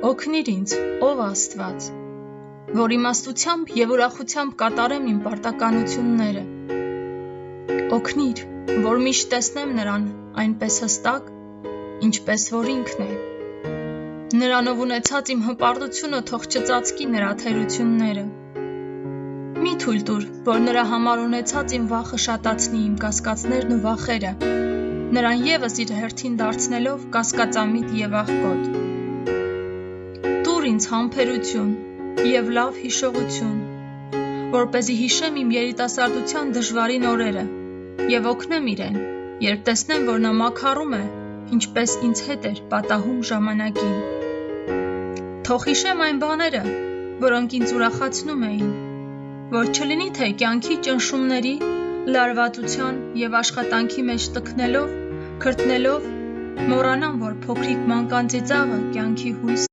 Օգնիր ինձ, ով Աստված, որ իմաստությամբ և ուրախությամբ կատարեմ իմ պարտականությունները։ Օգնիր, որ միշտ տեսնեմ նրան այնպես հստակ, ինչպես որ ինքն է։ Նրանով ունեցած իմ հպարտությունը թող չծածկի նրա թերությունները։ Մի թույլ տուր, որ նրա համար ունեցած իմ վախը շատացնի իմ կասկածներն ու վախերը, նրան ևս իր հերթին դարձնելով կասկածամիտ և աղքոտ։ Տուր ինձ համբերություն և լավ հիշողություն, որպեսզի հիշեմ իմ երիտասարդության դժվարին օրերը և օգնեմ իրեն, երբ տեսնեմ, որ նա մաքարում է, ինչպես ինձ հետ էր պատահում ժամանակին։ Թող հիշեմ այն բաները, որոնք ինձ ուրախացնում էին, որ չլինի թե կյանքի ճնշումների, լարվածության և աշխատանքի մեջ տքնելով, քրտնելով, մոռանամ, որ փոքրիկ մանկանց ծիծաղը կյանքի հույս